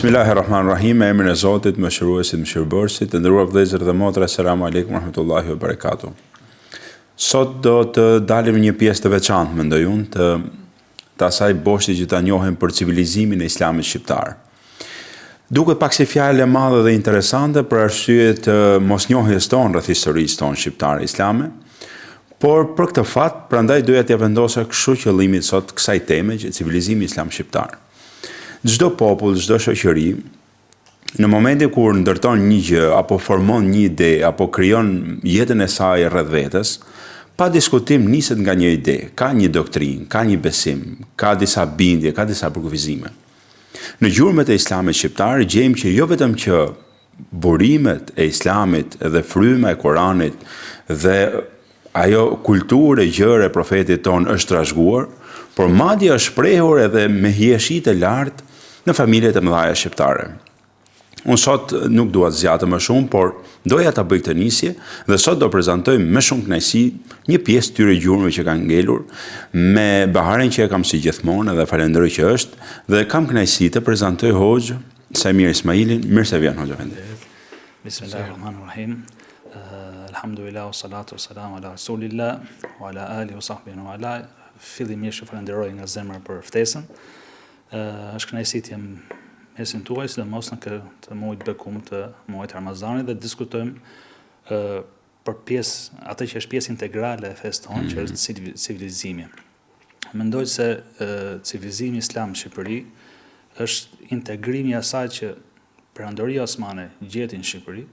Bismillahirrahmanirrahim, me emrin e Zotit, mëshiruesit, mëshirbërësit, të nderuar vëllezër dhe motra, selamu alaikum rahmetullahi wa barakatuh. Sot do të dalim një pjesë të veçantë, mendoj unë, të asaj boshti që ta njohim për civilizimin e Islamit shqiptar. Duket pak si fjalë e madhe dhe interesante për arsye të mosnjohjes tonë rreth historisë tonë shqiptare islame, por për këtë fat, prandaj doja t'ja vendosa kështu qëllimit sot kësaj teme që civilizimi islam shqiptar. Çdo popull, çdo shoqëri, në momentin kur ndërton një gjë, apo formon një ide, apo krijon jetën e saj rreth vetes, pa diskutim niset nga një ide, ka një doktrinë, ka një besim, ka disa bindje, ka disa përkufizime. Në gjurmët e islamit shqiptar gjejmë që jo vetëm që burimet e islamit dhe fryma e Kuranit dhe ajo kulturë e gjerë e profetit ton është trashëguar, por madje është shprehur edhe me hijeshi të lartë në familjet e mëdha shqiptare. Unë sot nuk dua të zgjatem më shumë, por doja ta bëj këtë nisje dhe sot do prezantoj me shumë kënaqësi një pjesë të tyre gjurmëve që kanë ngelur, me baharin që e kam si gjithmonë dhe falenderoj që është, dhe kam kënaqësi të prezantoj Hoxh Samir Ismailin. Mirë se vjen Hoxh Efendi. Bismillahirrahmanirrahim. Alhamdulillah, salatu wassalamu ala rasulillah wa ala alihi wa sahbihi wa ala. Fillimisht ju falenderoj nga zemra për ftesën. Është kënaqësi të jem mesin tuaj, sidomos në këtë muaj të bekum të muajit Ramazanit dhe diskutojmë për atë që është pjesë integrale e fesë tonë, që është civilizimi. Mendoj se civilizimi islam në Shqipëri është integrimi i asaj që Perandoria Osmane gjeti në Shqipëri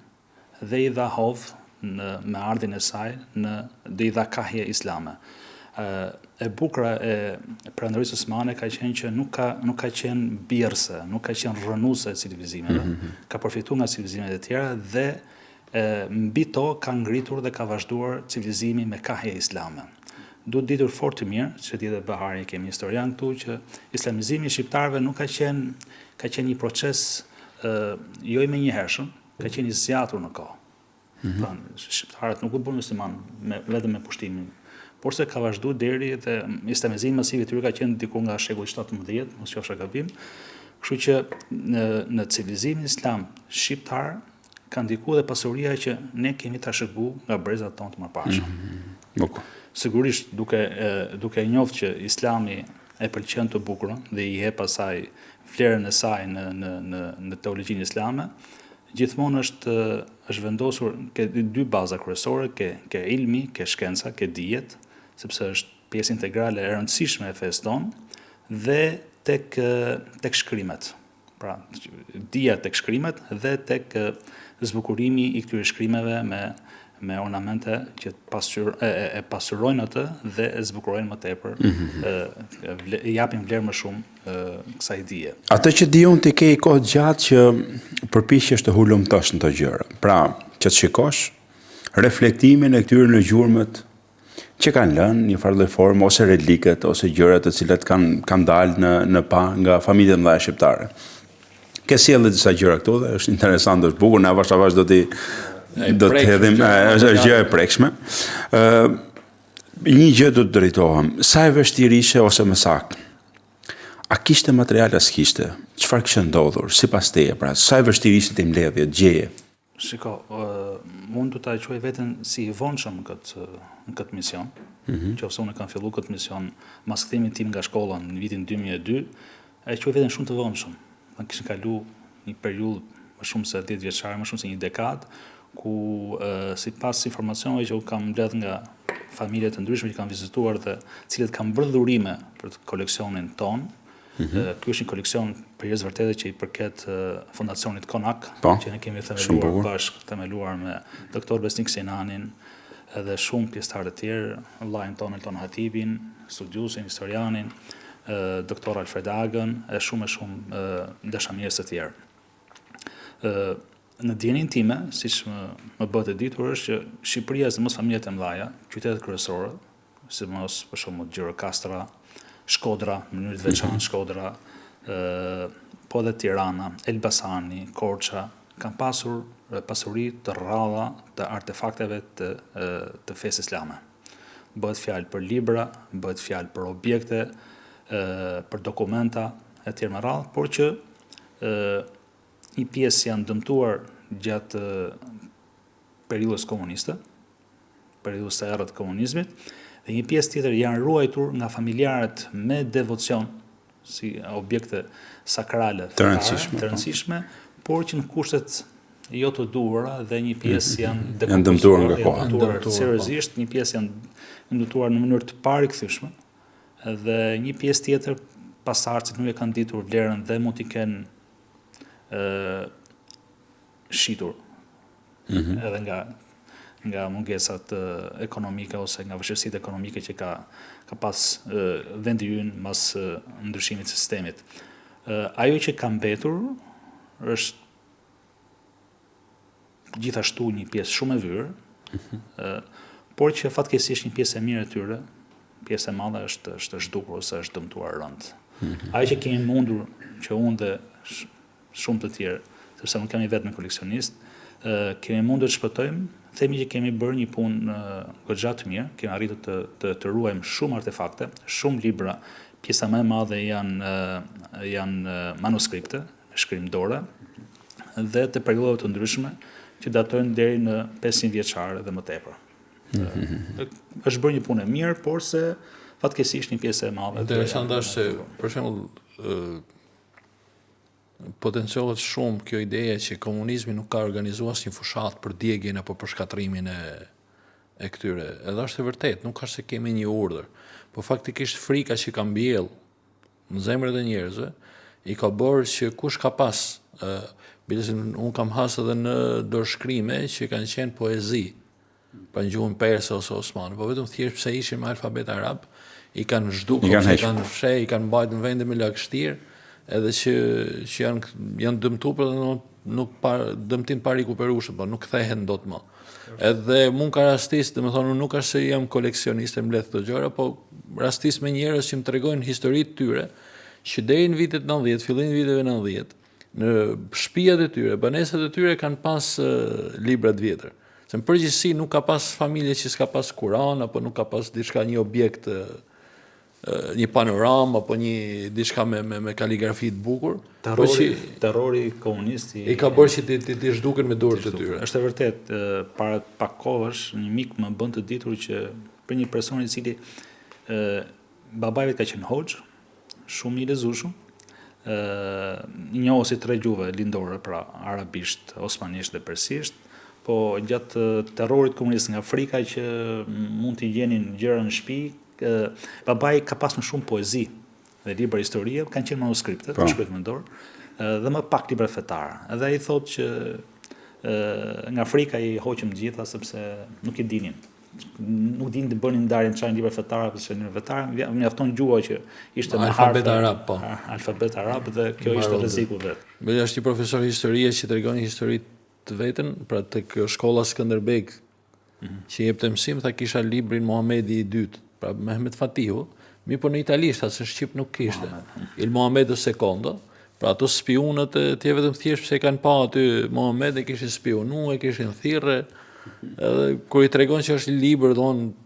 dhe i dha hovë me ardhin e saj dhe i dha kahje islame. E bukura e Perandorisë Osmane ka qenë që nuk ka qenë birse, nuk ka qenë rrënuese e civilizimeve, ka përfituar nga civilizimet e tjera dhe mbi to ka ngritur dhe ka vazhduar civilizimi me kahje islame. Duhet ditur fort të mirë, që ti dhe Bahari kemi historian këtu, që islamizimi i shqiptarëve nuk ka qenë një proces jo i menjëhershëm, ka qenë i zgjatur në kohë. Pra, shqiptarët nuk u bën musliman vetëm me pushtimin, por se ka vazhdu deri dhe islamizimi masiv i tyre ka qenë diku nga shekulli 17, mos qofsha gabim. Kështu që në civilizimin islam shqiptar ka ndikuar dhe pasuria që ne kemi trashëgu nga brezat tonë të mëparshëm. Sigurisht duke njohur që Islami e pëlqen të bukurën dhe i jep asaj vlerën e saj në teologjinë islame, gjithmonë është vendosur ke dy baza kryesore, ke ilmi, ke shkenca, ke dijet, sepse është pjesë integrale e rëndësishme e fesë tonë, dhe tek shkrimet. Pra, dija tek shkrimet dhe tek zbukurimi i këtyre shkrimeve me ornamente që e pasurojnë atë dhe e zbukurojnë më tepër, japin vlerë më shumë kësaj dije. Atë që di unë ti ke i kohë gjatë që përpiqesh të hulumtosh në të gjëra. Pra, që të shikosh reflektimin e këtyre në gjurmët që kanë lënë një farë formë ose relikët ose gjërat të cilat kanë dalë në pa nga familjet e mëdha shqiptare. Ke sjellë disa gjëra këtu dhe është interesant, është bukur, na avash do të hedhim, është gjë e prekshme. Një gjë do të drejtohem, sa e vështirë ishte ose më saktë, a kishte material as kishte? Çfarë kishte ndodhur sipas teje, pra sa e vështirë ishte të mbledhje, gjeje? Shiko, mund të ta quaj veten si i vonshëm në këtë mision, qofse unë kam filluar këtë mision pas kthimit tim nga shkolla në vitin 2002, e quaj veten shumë të vonshëm. Ne kishim kaluar një periudhë më shumë se 10 vjeçare, më shumë se një dekadë, ku sipas informacioneve që u kam mbledh nga familje të ndryshme që kanë vizituar dhe cilët kanë bërë dhurime për koleksionin ton. Ky është një koleksion përjetës vërtetë që i përket fondacionit Konak, që ne kemi themeluar me doktor Besnik Sinanin edhe shumë pjesëtarë të tjerë, vllain ton Elton Hatibin, studiusin, historianin, doktor Alfred Agën e shumë dashamirës të tjerë. Në dijenin time, siç më bëhet e ditur, është që Shqipëria, sidomos familjet e mëdha, qytetet kryesorë, sidomos për shembull Gjirokastra, Shkodra, në mënyrë të veçantë Shkodra, po edhe Tirana, Elbasani, Korça, kanë pasur pasuri të rralla të artefakteve të fesë islame. Bëhet fjalë për libra, bëhet fjalë për objekte, për dokumenta e tjerë me radhë, por që një pjesë janë dëmtuar gjatë periudhës komuniste, periudhës së errët të komunizmit, dhe një pjesë tjetër janë ruajtur nga familjarët me devocion, si objekte sakrale të rëndësishme, por që në kushtet jo të duhura dhe një pjesë janë dëmtuar nga koha. Dëmtuar seriozisht, një pjesë janë dëmtuar në mënyrë të parikthyer, dhe një pjesë tjetër pasardhësit nuk e kanë ditur vlerën dhe mund t'i kenë shitur edhe nga mungesat ekonomike ose nga vështirësitë ekonomike që ka pas vendi ynë mas ndryshimit të sistemit. Ajo që ka mbetur është gjithashtu një pjesë shumë e vyrë, por që fatkeqësisht një pjesë e mirë e tyre, pjesë e madhe është zhdukur ose është dëmtuar rënd. Ajo që kemi mundur, që unë dhe shumë të tjerë, sepse nuk kemi vetëm koleksionist, kemi mundur të shpëtojmë, themi që kemi bërë një punë goxha të mirë, kemi arritur të ruajmë shumë artefakte, shumë libra, pjesa më e madhe janë manuskripte, shkrimdore, dhe të periudhave të ndryshme që datojnë deri në 500 vjeçare dhe më tepër. Është bërë një punë e mirë, por se fatkeqësisht një pjesë e madhe. Interesant është se, për shembull, potencohet shumë kjo ideja që komunizmi nuk ka organizuar asnjë fushat për djegjen apo për shkatrimin e këtyre. Edhe është e vërtet, nuk ka se kemi një urdhër, po faktikisht frika që ka mbjell në zemrat e njerëzve i ka bërë që kush ka pas, unë kam hasë edhe në dorëshkrime që kanë qenë poezi, pa në gjuhën perse ose osmane, po vetëm thjesht pse ishin me alfabet arab, i kanë zhdukur, i kanë fsheh, i kanë mbajtur në vende me lagështirë, edhe që janë dëmtuar për nuk dëmtim pa rikuperueshëm, po nuk kthehen dot më. Edhe mund ka rastis, domethënë nuk është se jam koleksionist e mbledh këto gjëra, po rastis me njerëz që më tregojnë historitë tyre, që deri në vitet 90, fillimin e viteve 90, në shtëpiat e tyre, banesat e tyre kanë pas libra të vjetër. Se në përgjithësi nuk ka pas familje që s'ka pas Kur'an, apo nuk ka pas diçka një objekt, një panoram apo një diçka me kaligrafi të bukur. Terrori komunist i ka bërë që ti zhduken me dorët e tyre. Është e vërtet, para pak kohësh një mik më bën të ditur që për një person i cili babai vet ka qenë hoxh, shumë i lezueshëm, i njohur si 3 gjuhë lindore, pra arabisht, osmanisht dhe persisht, po gjatë terrorit komunist nga frika që mund t'i gjenin gjëra në shtëpi, babai ka pas më shumë poezi dhe libra historie, kanë qenë manuskripte, shkruajtur me dorë, dhe më pak libra fetare. Edhe ai thotë që nga frika i hoqëm gjitha sepse nuk i dinin. Nuk dinin të bënin ndarjen çfarë libra fetare apo çfarë libra fetare, mjafton gjuha që ishte me alfabet arab, po. Alfabet arab dhe kjo ishte rreziku vet. Bëj është një profesor historie që tregon histori të vetën, pra tek shkolla Skënderbeg, që jepte mësim, tha kisha librin Muhamedi i dytë, pra Mehmet Fatihu, mi po në italisht, se shqip nuk kishte. Il Muhamedi II, pra ato spionët tje vetëm thjesht pse kanë pa aty Muhamedi kishin spionu, kishin thirrë, edhe kur i tregon që është libër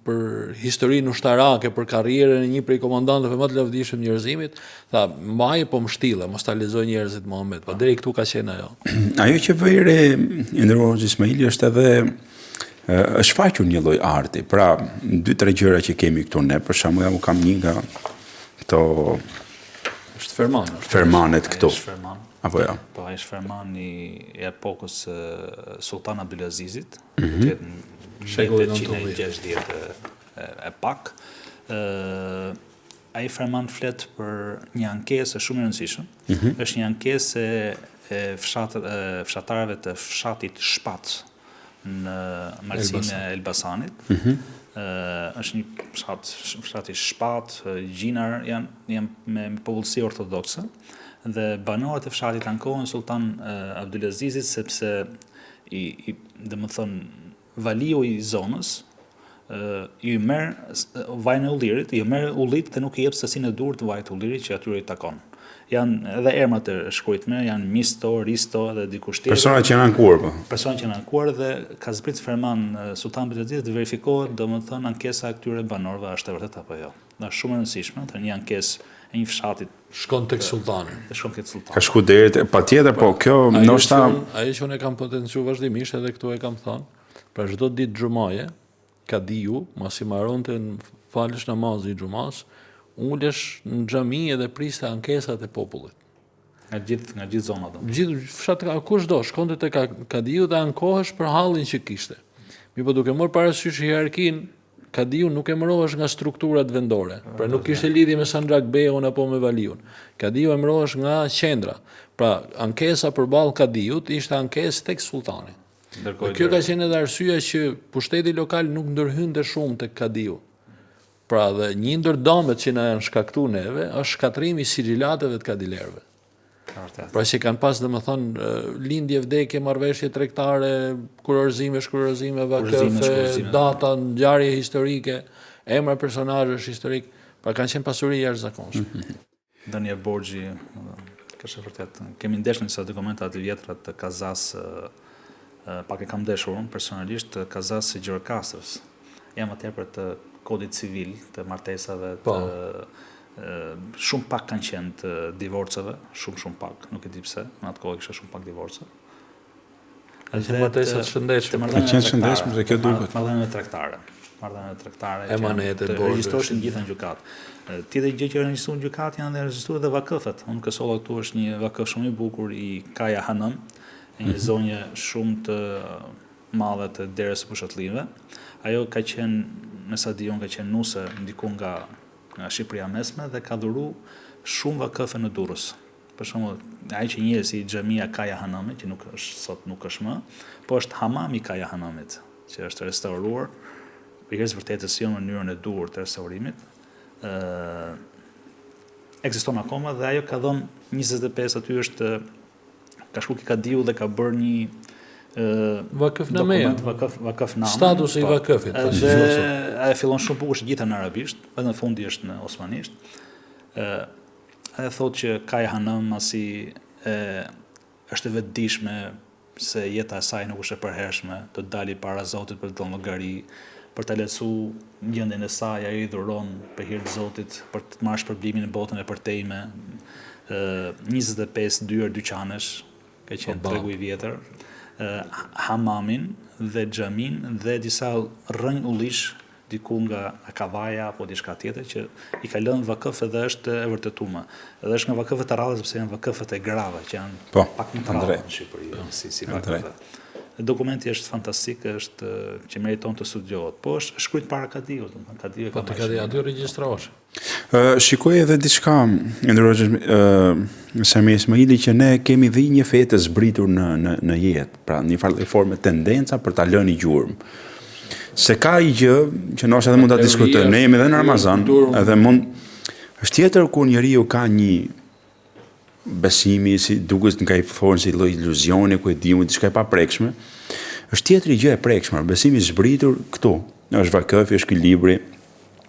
për historinë ushtarake, për karrierën e një prej komandantëve më të lavdishëm njerëzimit, tha, mbaje po më shtille, mos ta lexoj njerëzit Muhammed, po deri këtu ka qenë ajo. Ajo që vëre i nderuar Ismaili është edhe është faqur një lloj arti. Pra, 2-3 gjëra që kemi këtu ne, për shembull, jam kam një nga këto është Ferman. Fermanet këtu. Apo ja. Po, ai është Ferman i epokës Sultan Abdulazizit, shekulli 1960 e pak. Ai Ferman flet për një ankesë shumë e rëndësishme. Është një ankesë e fshatarëve të fshatit Shpat në malsinë e Elbasanit. Është një fshati Shpat, Gjinar janë me popullsi ortodokse, dhe banorët e fshatit ankohen Sultan Abdulazizit sepse domethënë valiu i zonës i merr vajin e ullirit, i merr ullit dhe nuk i jep sasinë e duhur të vajit të ullirit që atyre i takon. janë edhe emrat e shkruajtme, janë Misto, Risto dhe dikush tjetër. Persona që janë ankuar po. Persona që janë ankuar dhe ka zbrit Ferman Sultan Bediazi të verifikohet, domethënë ankesa e këtyre banorëve është e vërtetë apo jo. Është shumë e rëndësishme, të një ankesë e një fshatit Shkon tek sultani. shkon tek sultani. Ka shku deri patjetër, po kjo ndoshta Ajo që unë e kam potenciuar vazhdimisht edhe këtu e kam thënë, pra çdo ditë xumaje, kadiu, mos i mbaronte falësh namazin e xumas, ulesh në xhami edhe priste ankesat e popullit. Nga gjithë zona do. Gjithë fshat kushdo shkonte tek kadiu dhe ankohesh për hallin që kishte. Po duke marrë parasysh hierarkinë, kadiu nuk emërohesh nga strukturat vendore. Pra nuk kishte lidhje me Sanxhak Beun apo me Valiun. Kadiu emërohesh nga qendra. Pra ankesa përballë kadiut ishte ankesë tek sultani. Dhe kjo ka qenë edhe arsyeja që pushteti lokal nuk ndërhynte shumë tek kadiu. Pra dhe një ndër dëmet që na janë shkaktuar neve është shkatrimi i sigjilateve të kadilerëve. Pra që kanë pas domethënë lindje, vdekje, marrëveshje tregtare, kurorëzime, vakëfe, data, ngjarje historike, emra personazhesh historik, pra kanë qenë pasuri jashtëzakonshme. Daniel Borgji, ka qenë vërtet. Kemi ndeshur disa dokumenta të vjetra të Kazas, pak e kam ndeshur unë personalisht të Kazas së Gjirokastës. Jam atëherë të kodit civil, të martesave, shumë pak kanë qenë të divorceve, shumë pak, nuk e di pse, në atë kohë kisha shumë pak divorce. Dhe martesa të shëndetshme. Ka qenë shëndetshme se kjo duket. Marrëdhënie tregtare. Emanetet, regjistroshin gjithë në gjykatë. Tjetër gjë që regjistruan në gjykatë janë regjistruar edhe vakëfet. Unë kësolla këtu është një vakëf shumë i bukur i Kaja Hanëm, një zonjë shumë të madhe të derës së Pushatllëve. Ajo ka qenë, me sa di unë, ka qenë nuse ndiku nga Shqipëria mesme dhe ka dhuru shumë vakëfe në Durrës. Për shembull, ai që njihet si xhamia Kaja Hanëmit, që sot nuk është më, po është hamami Kaja Hanëmit, që është restauruar, përgjithësisht vërtetës jo në mënyrën e duhur të restaurimit. Ekziston akoma dhe ajo ka dhënë 25 aty është ka shku kadiu dhe ka bërë një vakëfname. Statusi i vakëfit. Ajo fillon shumë bukur, është gjithë në arabisht, edhe në fundi është në osmanisht. Ajo thotë që Kaja Hanëm masi është e vetëdijshme se jeta e saj nuk është e përhershme, të dali para Zotit për të dhënë llogari, për të lehtësuar gjendjen e saj, ai i dhuron për hir të Zotit, për të marrë shpërblimin në botën e përtejme. 25 dyer dyqanesh, ka qenë tregu i vjetër. Hamamin dhe xhamin dhe disa rrënj ullish diku nga Akavaja apo diçka tjetër që i ka lënë vakëf edhe është e vërtetuar. Edhe është nga vakëfet e rradhës sepse janë vakëfet e grave që janë pak më të rrallë në Shqipëri si vakëfe. Dokumenti është fantastik, është që meriton të studiohet, po është shkruajtur para Kadiut, Kadiu e ka marrë. Po aty regjistrohesh. Shikoj edhe diçka ndërrohesh Sami Ismaili që ne kemi dhe një fe të zbritur në jetë, pra një farë forme tendenca për ta lënë gjurmë. Se ka i gjë që ndoshta edhe mund ta diskutojmë, ne jemi edhe në Ramazan, edhe është tjetër kur njeriu ka një besimi si duket nga i thonë si lloj iluzioni ku e diu diçka e paprekshme, është tjetër gjë e prekshme, besimi i zbritur këtu. Është vakëfi, është ky libri.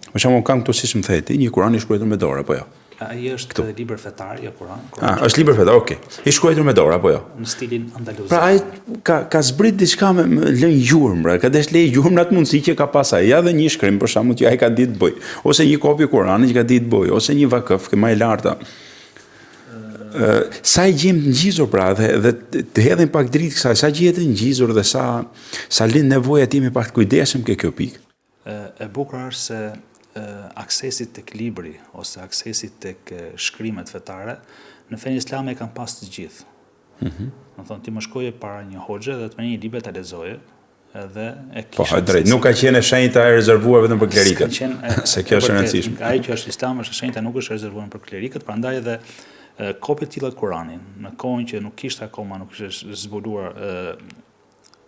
Për shembull kam këtu siç më theti, një Kur'an i shkruar me dorë apo jo? Ai është libër fetar, jo Kur'an. Është libër fetar, okay. I shkruar me dorë apo jo? Në stilin andaluz. Pra ai ka zbrit diçka me lënë gjurmë, ka desh lejë gjurmë atë mundësi që ka pas ai, ja dhe një shkrim për shembull që ai ka ditë të bëj, ose një kopje Kur'anit që ka ditë të bëj, ose një vakëf që më e larta. Sa i gjem ngjizur pra dhe të hedhin pak dritë kësaj, sa gjehet ngjizur dhe sa lind nevoja time pak të kujdesem ke kjo pikë. E bukur është se aksesit tek libri ose aksesit tek shkrimet fetare në fenë islame kanë pas të gjithë. Do thonë ti më shkoje para një hoxhe dhe të merr një libër ta lexoje edhe e kishe. Po, drejt, nuk ka qenë shenjta e rezervuar vetëm për klerikët. Se kjo është e rëndësishme. Ai që është Islam është shenjta nuk është rezervuar për klerikët, prandaj edhe kopje të tilla të Kuranit, në kohën që nuk kishte akoma, nuk ishte zbuluar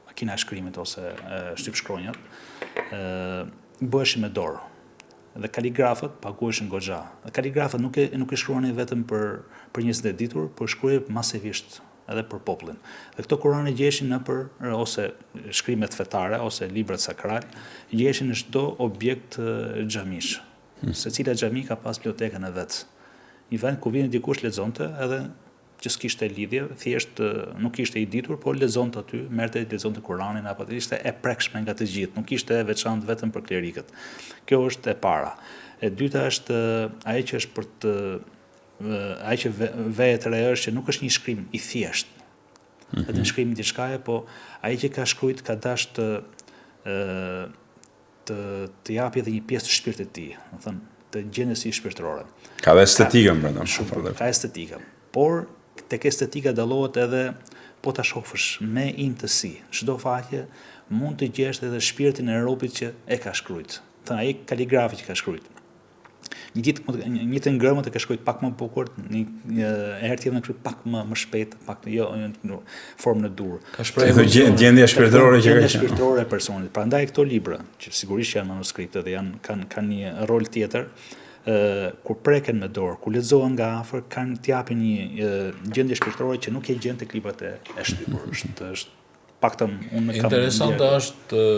makina e shkrimit ose shtypshkronjat, bëheshin me dorë. Dhe kaligrafët paguheshin goxha. Dhe kaligrafët nuk e shkruanin vetëm për njerëzit e ditur, por shkruajnë masevisht edhe për popullin. Dhe këto Kurane gjeshin ose shkrimet fetare ose librat sakral, gjeshin në çdo objekt xhamish. Secila xhami ka pas bibliotekën e vet. një vend ku vjen dikush lexonte edhe që s'kishte lidhje, thjesht nuk ishte i ditur, por lexonte aty, merrte lexonte Kur'anin apo ishte e prekshme nga të gjithë, nuk ishte e veçantë vetëm për klerikët. Kjo është e para. E dyta është ajo që është për të ajo që vejet re është që nuk është një shkrim i thjesht. Vetëm shkrim diçkaje, po ai që ka shkruajt ka dash të japi edhe një pjesë të shpirtit të tij, do thënë, të gjendjes së shpirtërore. Ka dhe estetikën brenda. Ka estetikën. Por tek estetika dallohet edhe po ta shohësh me imtësi. Çdo faqe mund të gjesh edhe shpirtin e robit që e ka shkruajt. Thënë ai kaligrafi që ka shkruajt. Një të ngrëmët e ka shkruajt pak më bukur, një herë tjetër në pak më shpejt, pak në formë në dur. Ka shprehur gjendja shpirtërore që ka. Gjendja shpirtërore e personit. Prandaj këto libra, që sigurisht janë manuskripte dhe kanë një rol tjetër, kur preken me dorë, kur lexohen nga afër, kanë t'japin një gjendje shpirtërore që nuk e gjen tek librat e shtypur. Është paktën unë kam. Interesante është,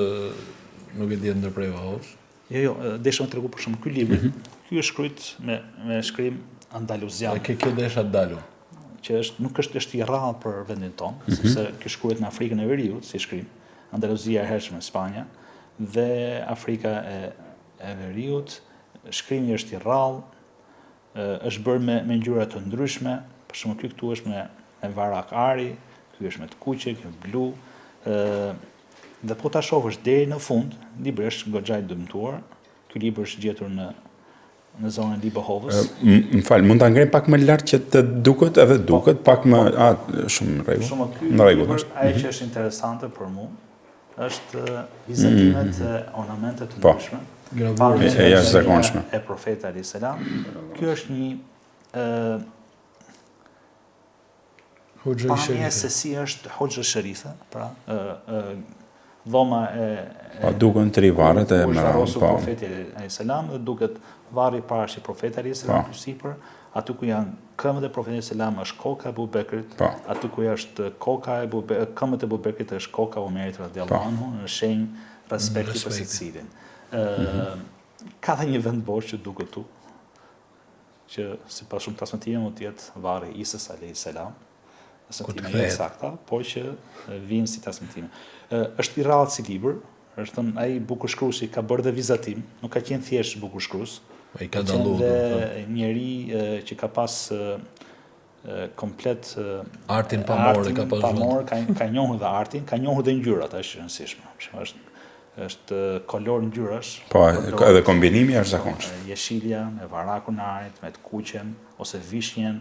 nuk e di ndërpreva hosh. Jo, desha më tregu për shkak ky libër. Ky është shkruajt me shkrim andaluzian. Kjo desha dalu. Që nuk është i rrallë për vendin tonë, sepse ky shkruhet në Afrikën e Veriut, si shkrim. Andaluzia e hershme, Spanja, dhe Afrika e Veriut, shkrimi është i rrallë, është bërë me ngjyra të ndryshme, për shembull ky këtu është me varak ari, ky është me të kuqe, ky blu, dhe po ta shohësh deri në fund, libri është goxha i dëmtuar. Ky libër është gjetur në zonën e Libohovës. Më fal, mund ta ngrej pak më lart që të duket edhe duket pak më shumë në rregull. Në rregull është. Ajo që është interesante për mua është vizatimet e ornamentet të ndryshme. E jashtëzakonshme. E profetit alayhis salam. Ky është një pamje se si është Hoxha Sherife, pra dhoma e duken tri varret e profeti alayhis salam, dhe duket varri i parë i profetit alayhis salam sipër, aty ku janë këmbët e profetit alayhis salam është koka e Abu Bekrit, aty ku është koka e këmbët e Abu Bekrit është koka e Omerit radhiyallahu anhu, në shenjë respekti për secilin. Ka dhe një vend bosh që duket tu, që sipas shumë transmetime mund të jetë varri i Isës alayhis salam, transmetime jo sakta, por që vinë si transmetime. Është i rrallë si libër, është thënë ai bukurshkruesi ka bërë dhe vizatim, nuk ka qenë thjesht bukurshkrues. Ai ka dalluar dhe njeri që ka pas komplet artin pamor ka pas pamor, ka njohur dhe artin, ka njohur dhe ngjyrat, është e rëndësishme. Është kolor ngjyrash. Po, edhe kombinimi është zakonshëm. Jeshilja me varakun e arit, me të kuqen ose vishnjen,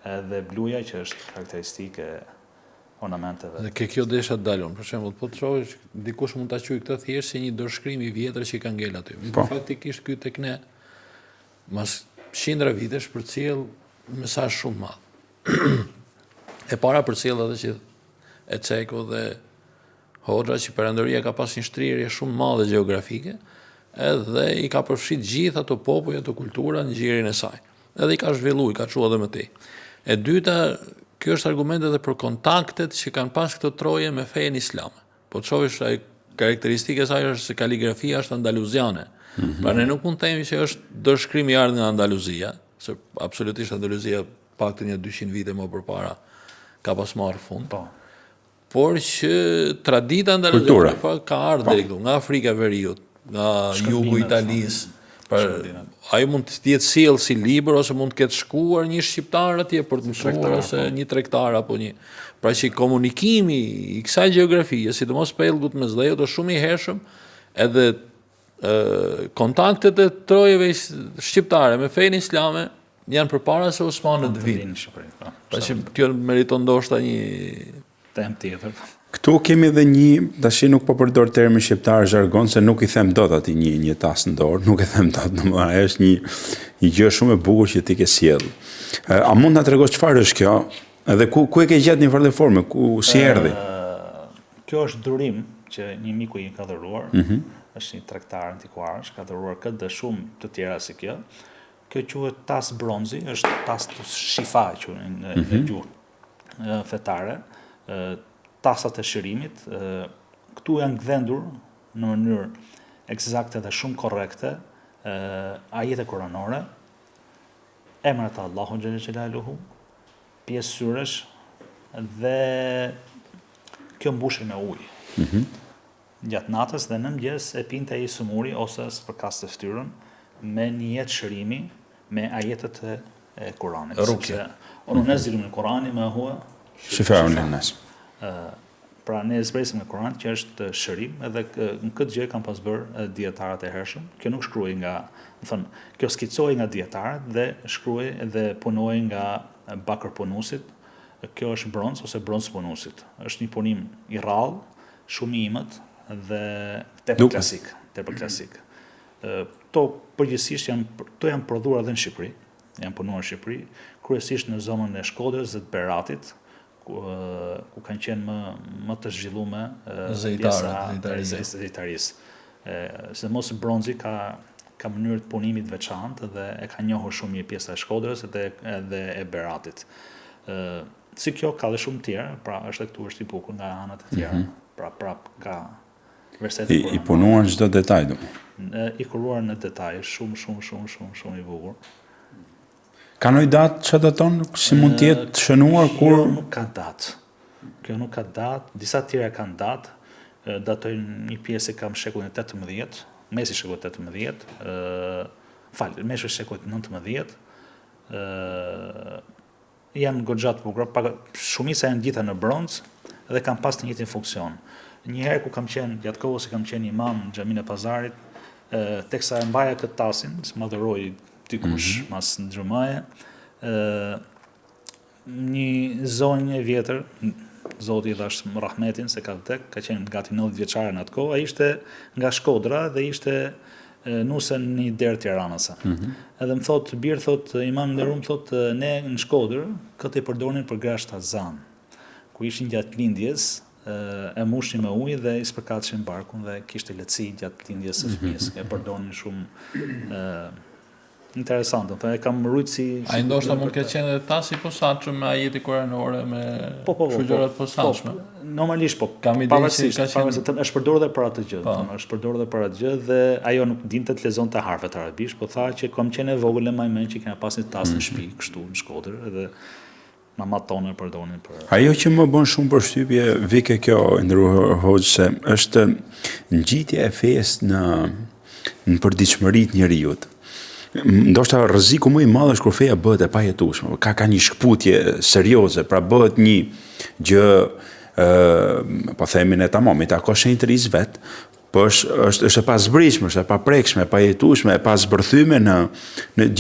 dhe bluja që është karakteristike ornamenteve. Dhe kjo desha dalon, për shembull, po të shohësh dikush mund ta quajë këtë thjesht si një dorëshkrim i vjetër që i ka ngel aty. Faktikisht ky tek ne mas qindra vitesh përcjell mesazh shumë madh. E para përcjell edhe që e Ceko dhe Hoxha që Perëndoria ka pas një shtrirje shumë madhe gjeografike, edhe i ka përfshit gjithë ato popull, ato kultura në gjirin e saj. Edhe i ka zhvilluar, i ka çuar edhe më tej. E dyta, kjo është argument edhe për kontaktet që kanë pas këtë troje me fejen islame. Po të shohësh ai karakteristike e saj është se kaligrafia është andaluziane. Pra ne nuk mund të themi që është dorëshkrim i ardhur nga Andaluzia, se absolutisht Andaluzia paktën një 200 vite më përpara ka pas marrë fund. Po. Por që tradita andaluziane ka ardhur deri këtu, nga Afrika e Veriut, nga jugu i Italisë. Ai mund të jetë sjell si libër ose mund të ketë shkuar një shqiptar atje për të mësuar ose një tregtar apo një. Pra që komunikimi i kësaj gjeografie, sidomos pellgut mes dhejut, është shumë i hershëm, edhe kontaktet e trojeve shqiptare me fenë islame janë përpara se Osmanët të vinë. Pra që kjo meriton ndoshta një temë tjetër. Këtu kemi edhe një, tash nuk po përdor termin shqiptar jargon se nuk i them dot atij një tas në dorë, nuk e them dot, domethënë është një gjë shumë e bukur që ti ke sjell. A mund na tregosh çfarë është kjo? Edhe ku e ke gjetë në farë forme, ku si erdhi? Kjo është durim që një miku i ka dhëruar, është një tregtar antikuar, ka dhëruar këtë dhe shumë të tjera si kjo. Kjo quhet tas bronzi, është tas të shifa në gjuhën fetare. Tasat e shërimit, këtu janë gdhendur në mënyrë eksakte dhe shumë korrekte ajete koranore, emrat e Allahu xhalla xhelaluhu, pjesë syresh dhe kjo mbushet me ujë. Gjatë natës dhe në mëngjes e pinte ai sumuri ose spërkaste fytyrën me një jetë shërimi me ajetet e Kuranit. Rukje. Ununazzilu min Kurani ma huwa Shifa'un lin-nas. Pra ne zbresim në Kur'an që është shërim, edhe në këtë gjë kanë pas bërë dietarët e hershëm. Kjo nuk shkruhej nga, kjo skicohej nga dietarët dhe shkruhej dhe punohej nga Bakër Punusit. Kjo është bronz ose bronz Punusit. Është një punim i rrallë, shumë i imët dhe tepër klasik. To përgjithsisht janë prodhuar edhe në Shqipëri, janë punuar në Shqipëri, kryesisht në zonën e Shkodrës dhe të Beratit, ku kanë qenë më të zhvillume zejtarisë. Se mos bronzi ka mënyrë të punimit veçantë dhe e ka njohur shumë mirë pjesa e Shkodrës edhe e Beratit. Si kjo ka dhe shumë tjerë, pra është këtu është i bukur nga anët e tjera, pra prap ka versete I punuar çdo detaj I kuruar në detaj, shumë i bukur. Ka ndonjë datë që daton si mund të jetë shënuar kur Kjo nuk ka datë, disa tjera kanë datë, datojnë një pjesë kam shekullin e 18, mesi shekullit 18, mesi shekullit 19, janë goxha të bukura, shumica janë gjitha në bronz dhe kanë pas të njëjtin funksion. Një herë ku kam qenë, gjatë kohës kam qenë imam në xhaminë e Pazarit, teksa e mbaja këtë tasin, s'madhëroi dikush mas në xhumaje, një zonjë e vjetër, Zoti i dhash rahmetin se ka vdek, ka qenë gati 90 vjeçare në atë kohë, ai ishte nga Shkodra dhe ishte nuse në një derë Tiranëse. Edhe më thot, birë thot, imam nderuar thot, ne në Shkodër këtë i përdornin për grasht azan, ku ishin gjatë lindjes, e mushnin me ujë dhe i spërkatëshin barkun dhe kishte lehtësi gjatë lindjes së fëmijës. E përdornin shumë interesante, e kam rujtë si... A i ndoshta mund këtë qenë dhe tasi posaçëm me ajeti kuranore, me shujgjërat posaçme? Normalisht, pavarësisht, është përdorur dhe për atë gjë. Është përdorur dhe për atë gjë dhe ajo nuk dinte të lexonte harfet arabisht, po tha që kam qenë e vogël e majmën që kena pas një tas në shtëpi kështu në Shkodër edhe mamat tonë e përdonin për... Ajo që më bën shumë përshtypje vike kjo, nderuar hoxh, se është ngjitja e fesë në përditshmëritë njeriut. Ndoshta rreziku më i madh është kur feja bëhet e pajetueshme, ka një shkputje serioze, pra bëhet një gjë po themin e tamam, i takon shenjtërisë vet, po është e pazbritshme, është e paprekshme, e pajetueshme, e pazbërthyme në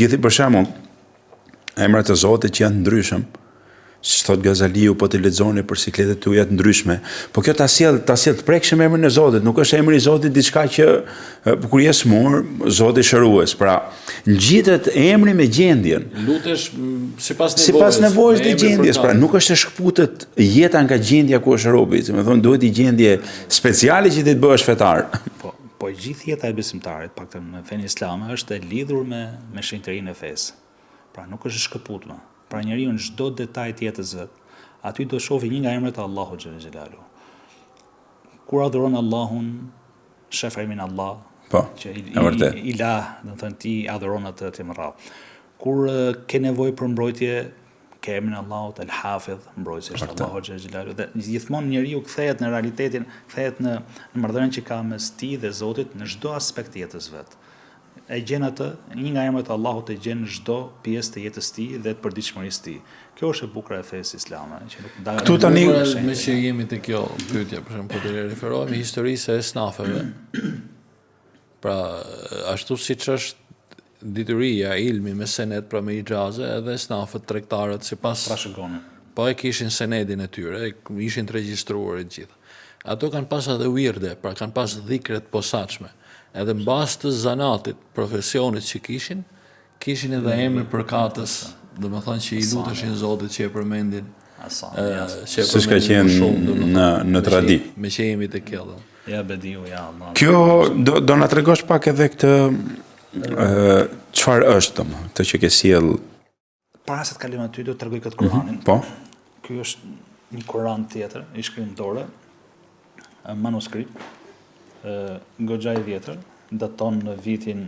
gjithë, për shembull, emrat e Zotit që janë të ndryshëm, si thot Gazaliu, po të lexoni për sikletet tuaja të ndryshme. Po kjo ta sjell të prekshëm emrin e Zotit, nuk është emri i Zotit diçka që kur je smur, Zoti shërues. Pra, ngjitet emri me gjendjen. Lutesh sipas nevojës të gjendjes, pra nuk është e shkputet jeta nga gjendja ku është robi, do të thonë duhet një gjendje speciale që ti të bëhesh fetar. Po gjithë jeta e besimtarit, paktën në fenë islame, është e lidhur me shenjtërinë e fesë. Pra nuk është e shkëputur. Pra njeriu në çdo detaj të jetës vet, aty do shohë një nga emrat e Allahut xhël xhelalu. Kur adhuron Allahun, shef emrin Allah, që ilah, do të thënë ti adhuron atë të më radh. Kur ke nevojë për mbrojtje, ke emrin e Allahut El-Hafidh, mbrojtësi është Allahu xhël xhelalu. Dhe gjithmonë njeriu kthehet në realitetin, kthehet në marrëdhënien që ka mes tij dhe Zotit në çdo aspekt të jetës vet. E gjen atë, një nga emrat e Allahut e gjen në çdo pjesë të jetës së tij dhe të përditshmërisë së tij. Kjo është e bukur e fesë islame, që nuk dalë. Këtu tani me që jemi te kjo pyetje, për shembull, po të referohemi historisë e snafeve. Pra, ashtu siç është dituria, ilmi me senet, pra me ixhaze, edhe snafët tregtarët sipas trashëgonin. Po e kishin senedin e tyre, ishin të regjistruar të gjitha. Ato kanë pas edhe wirde, pra kanë pas dhikret posaçme. Edhe mbas të zanatit, profesionit që kishin edhe emrin përkatës, do të thonë që i luteshin Zotit që e përmendin. Siç ka qenë në tradi. Me që jemi te kjo. Ja bediu ja Allah. Kjo do na tregosh pak edhe këtë çfarë është domethënë, të që ke sjell. Para se të kalojmë aty do të tregoj këtë Kur'anin. Po. Ky është një Kur'an tjetër, i shkrimtore, manuskript. Goxha i vjetër, daton në vitin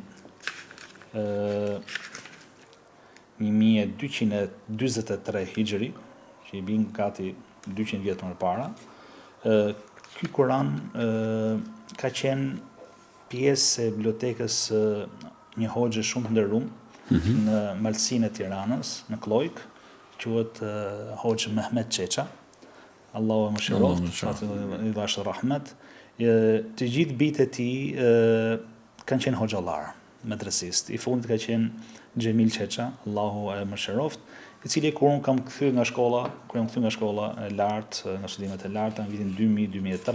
1243 Hijri, që i bin gati 200 vjetë më para. Ky Kur'an ka qenë pjesë e bibliotekës një hoxhe shumë të nderuar në Malsinë e Tiranës, në Klojk, quhet Hoxh Mehmet Çeça. Allahu e mëshiroft, i dhash rahmet. Të gjithë bijtë e tij kanë qenë hoxhallar medresist. I fundit ka qenë Xhemil Çeça, Allahu e mëshiroft, i cili kur unë kam kthyer nga shkolla e lartë, nga studimet e larta në vitin 2000-2003,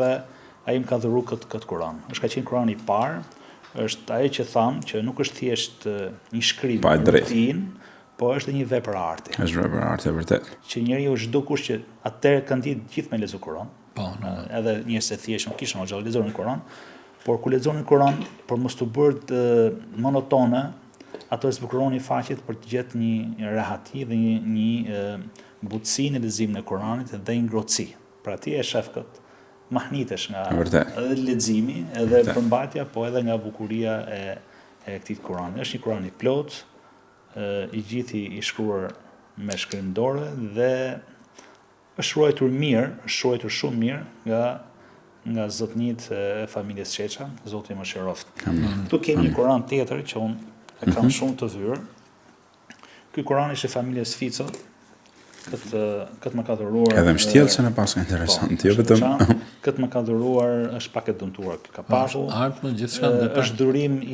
ai më ka dhëruar këtë Kur'an. Është ka qenë Kur'ani i parë, është ajo që tham që nuk është thjesht një shkrim rutin, po është një vepër arti. Është vepër arti e vërtet. Që njeriu çdo kush që atëherë kanë ditë gjithë me lexu Kur'an. Po, edhe njerëz të thjeshtë nuk kishin hoxha, lexonin Kur'an, por kur lexonin Kur'an për mos të bërë monotone, ato e zbukuroni faqet për të gjetë një rehati dhe një butësi në leximin e Kur'anit dhe një ngrohtësi. Pra ti e shef këtë, mahnitesh nga edhe leximi, edhe përmbajtja, po edhe nga bukuria e këtij Kur'ani. Është një Kur'an i plot, i gjithë i shkruar me shkrim dore dhe është ruajtur shumë mirë nga zotnit e familjes Çeça, Zoti më shëroft. Këtu kemi një Kur'an tjetër që unë e kam shumë të dhyrë. Ky Kur'an është e familjes Fico. Këtë më ka dhuruar. Edhe më shtjellëse në paska interesant, jo vetëm. Këtë më ka dhuruar, është pak e dëmtuar. Ka pasur. Është dhurim i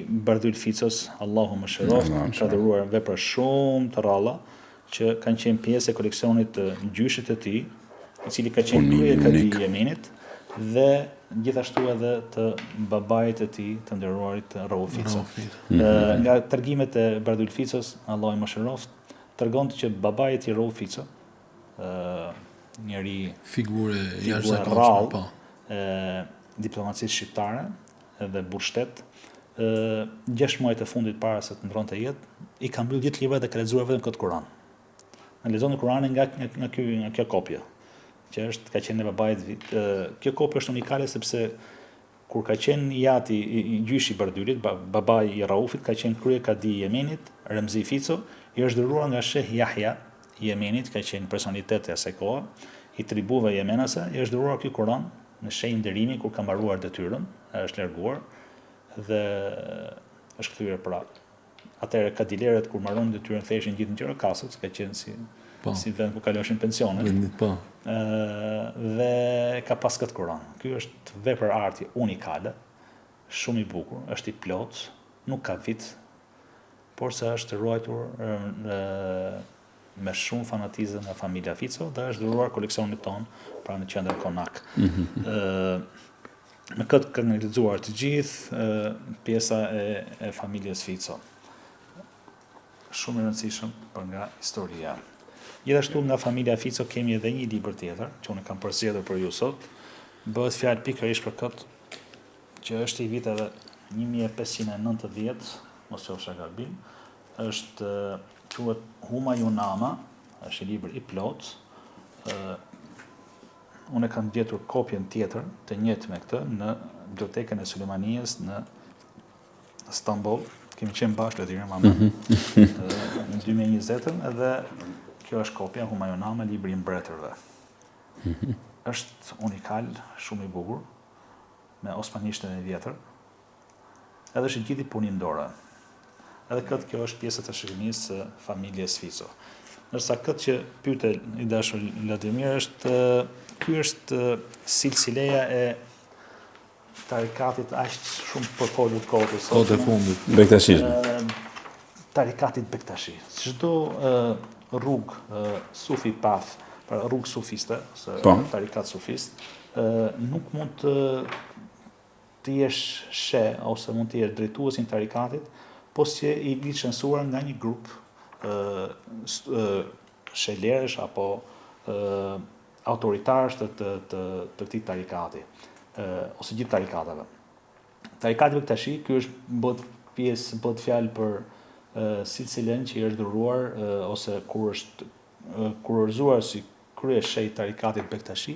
Bardhyl Ficos, Allahu më shëroft, ka dhuruar vepra shumë të ralla që kanë qenë pjesë e koleksionit të gjyshit të tij, i cili ka qenë krye kadi i Yemenit dhe gjithashtu edhe të babait të tij të nderuarit Rauf Fico. Nga tregimet e Bardhyl Ficos, Allahu më shëroft, tregon që babai i Rauf Fico, njëri figurë jashtëzakonshme, po, diplomacisë shqiptare edhe burshtet, 6 muaj të fundit para se të ndronte jetë, i ka mbyll gjithë librat dhe ka lexuar vetëm këtë Kur'an. Në lexon Kur'anin nga kjo kopje, që ka qenë e babait. Kjo kopje është unikale sepse kur ka qenë jati i gjyshi Bardhylit, babai i Raufit, ka qenë krye kadi i Yemenit, Remzi Fico, i është dhuruar nga Sheh Yahya i Yemenit, ka qenë personalitet e asaj kohe, i tribuve jemenase, i është dhuruar ky Kur'an në shenjë nderimi kur ka mbaruar detyrën, është larguar dhe është kthyer pra. Atëherë kadileret kur mbaron detyrën theshin gjithë në Gjirokastër, ka qenë si vend ku kaloshin pensionet. Po. Dhe ka pas këtë Kur'an. Ky është vepër arti unikale, shumë i bukur, është i plot, nuk ka vit, por se është ruajtur me shumë fanatizëm nga familja Fico dhe është dhuruar koleksionit ton pra në qendrën Konak. Me këtë kanë lexuar të gjithë pjesa e familjes Fico. Shumë i rëndësishëm për nga historia. Gjithashtu nga familja Fico kemi edhe një libër tjetër që unë kam përzgjedhur për ju sot. Bëhet fjalë pikërisht për këtë që është i viteve 1590, mos qofsha gabim, është quhet Humayunama, është libër i plot. Unë kam gjetur kopjen tjetër të njëjtë me këtë në bibliotekën e Sulejmanijes në Stamboll. Kemi qenë bashkë dhe mama në 2020 edhe kjo është kopja Humayunama, libri i mbretërve. Është unikal, shumë i bukur, me osmanishtën e vjetër, edhe është gjithi punim dore. Edhe këtë kjo është pjesë të shërimisë së familjes Fico. Nërsa këtë që pyete i dashur Vladimir ky është silsileja e tarikatit aq shumë përfolur kohët e fundit. Bektashizmi. Tarikatit Bektashi. Çdo rrugë sufi path, pra rrugë sufiste, tarikat sufist, nuk mund të jesh she ose mund të jesh drejtuesi i tarikatit, po që i licencuar nga një grup shelerësh apo autoritarësh të këtij tarikati, ose gjithë tarikatave. Tarikati Bektashi, ky është bëhet fjalë për silsilen që i është dhuruar ose kur është kurorzuar si krye shej tarikatit Bektashi,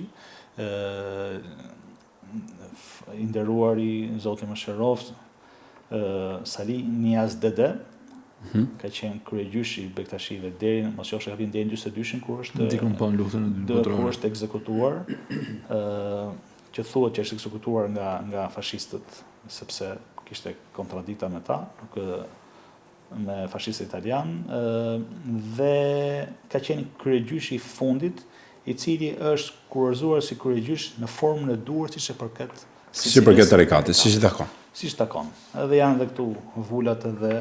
i nderuari Zoti më shëroft, Sali Niaz Dede, ka qenë kryegjyshi i Bektashive deri, mos qofsh e gabim, deri në 42-shin kur është Dikun pa në luftën e dytë kur botërore. është ekzekutuar, që thuhet që është ekzekutuar nga fashistët, sepse kishte kontradikta me ta, me fashistët italian, dhe ka qenë kryegjyshi i fundit, i cili është kurorzuar si kryegjysh në formën e duhur siç e përket Si përket tarikatit, siç i takon. Siç takon. Edhe janë edhe këtu vulat edhe